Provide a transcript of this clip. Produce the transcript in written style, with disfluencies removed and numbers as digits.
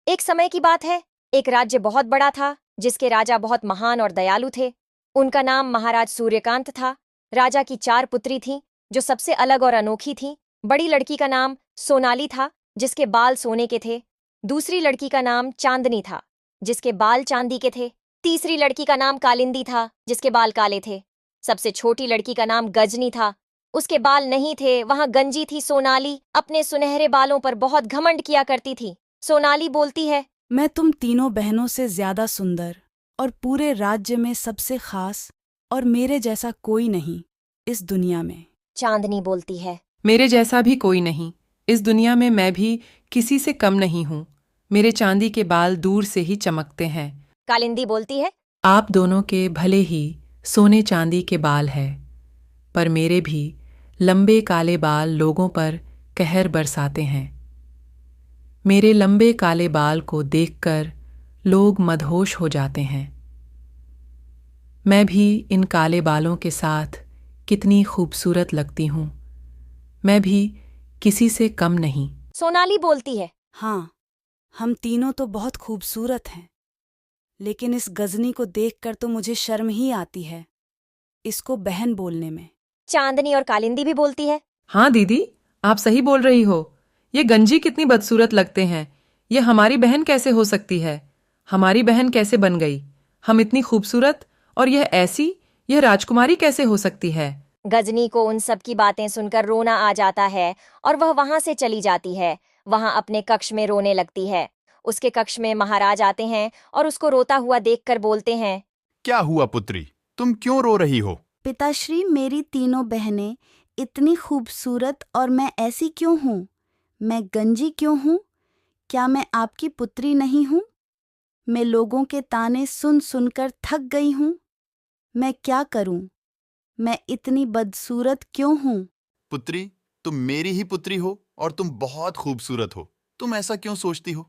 एक समय की बात है। एक राज्य बहुत बड़ा था, जिसके राजा बहुत महान और दयालु थे। उनका नाम महाराज सूर्यकांत था। राजा की 4 पुत्री थीं, जो सबसे अलग और अनोखी थीं। बड़ी लड़की का नाम सोनाली था, जिसके बाल सोने के थे। दूसरी लड़की का नाम चांदनी था, जिसके बाल चांदी के थे। तीसरी लड़की का नाम कालिंदी था, जिसके बाल काले थे। सबसे छोटी लड़की का नाम गजनी था। उसके बाल नहीं थे, वहां गंजी थी। सोनाली अपने सुनहरे बालों पर बहुत घमंड किया करती थी। सोनाली बोलती है, मैं तुम तीनों बहनों से ज्यादा सुंदर और पूरे राज्य में सबसे खास और मेरे जैसा कोई नहीं इस दुनिया में। चांदनी बोलती है, मेरे जैसा भी कोई नहीं इस दुनिया में। मैं भी किसी से कम नहीं हूँ। मेरे चांदी के बाल दूर से ही चमकते हैं। कालिंदी बोलती है, आप दोनों के भले ही सोने चांदी के बाल हैं, पर मेरे भी लंबे काले बाल लोगों पर कहर बरसाते हैं। मेरे लंबे काले बाल को देखकर लोग मदहोश हो जाते हैं। मैं भी इन काले बालों के साथ कितनी खूबसूरत लगती हूँ। मैं भी किसी से कम नहीं। सोनाली बोलती है, हाँ, हम तीनों तो बहुत खूबसूरत हैं, लेकिन इस गजनी को देखकर तो मुझे शर्म ही आती है इसको बहन बोलने में। चांदनी और कालिंदी भी बोलती है, हाँ दीदी, आप सही बोल रही हो। ये गंजी कितनी बदसूरत लगते हैं। ये हमारी बहन कैसे हो सकती है? हमारी बहन कैसे बन गई? हम इतनी खूबसूरत, और यह राजकुमारी कैसे हो सकती है? गजनी को उन सब की बातें सुनकर रोना आ जाता है और वह वहां से चली जाती है। वहां अपने कक्ष में रोने लगती है। उसके कक्ष में महाराज आते हैं और उसको रोता हुआ देखकर बोलते हैं, क्या हुआ पुत्री, तुम क्यों रो रही हो? पिताश्री, मेरी तीनों बहनें इतनी खूबसूरत और मैं ऐसी क्यों हूँ? मैं गंजी क्यों हूँ? क्या मैं आपकी पुत्री नहीं हूँ? मैं लोगों के ताने सुन सुनकर थक गई हूँ। मैं क्या करूँ? मैं इतनी बदसूरत क्यों हूँ? पुत्री, तुम मेरी ही पुत्री हो और तुम बहुत खूबसूरत हो। तुम ऐसा क्यों सोचती हो?